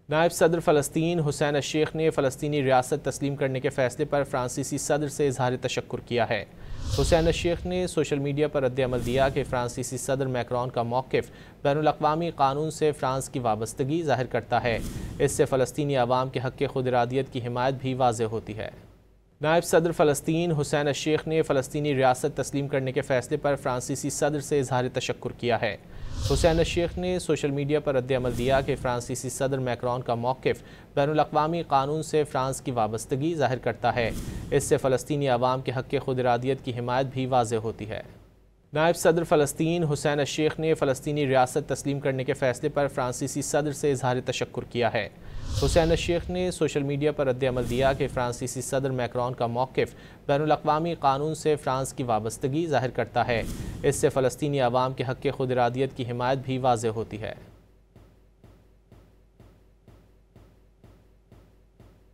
नायब सदर फ़लस्तीन हुसैन अश-शेख ने फ़लस्तीनी रियासत तस्लीम करने के फ़ैसले पर फ़्रांसीसी सदर से इज़हार तशक्कुर किया है। हुसैन अश-शेख ने सोशल मीडिया पर रद्द-ए-अमल दिया कि फ़्रांसीसी सदर मैक्रोन का मौक़िफ़ बैनुल-अक़वामी क़ानून से फ़्रांस की वाबस्तगी ज़ाहिर करता है। इससे फ़लस्तीनी अवाम के हक़ ख़ुद-इरादियत की हिमायत भी वाज़ेह होती है। नायब सदर फ़लस्तीन हुसैन अश-शेख ने फ़लस्तीनी रियासत तस्लीम करने के फ़ैसले पर फ़्रांसीसी सदर से इज़हार तशक्कुर किया है। हुसैन अश-शेख ने सोशल मीडिया पर रद्द-ए-अमल दिया कि फ़्रांसीसी सदर मैक्रोन का मौक़िफ़ बैनुल-अक़वामी क़ानून से फ़्रांस की वाबस्तगी ज़ाहिर करता है। इससे फ़लस्तीनी अवाम के हक़ ख़ुद-इरादियत की हिमायत भी वाज़ेह होती है। नायब सदर फ़लस्तीन हुसैन अश-शेख ने फ़लस्तीनी रियासत तस्लीम करने के फ़ैसले पर फ़्रांसीसी सदर से इज़हार तशक्कुर किया है। हुसैन अश-शेख ने सोशल मीडिया पर रद्द-ए-अमल दिया कि फ़्रांसीसी सदर मैक्रोन का मौक़िफ़ बैनुल-अक़वामी क़ानून से फ़्रांस की वाबस्तगी ज़ाहिर करता है। इससे फ़लस्तीनी अवाम के हक़ ख़ुद-इरादियत की हिमायत भी वाज़ेह होती है।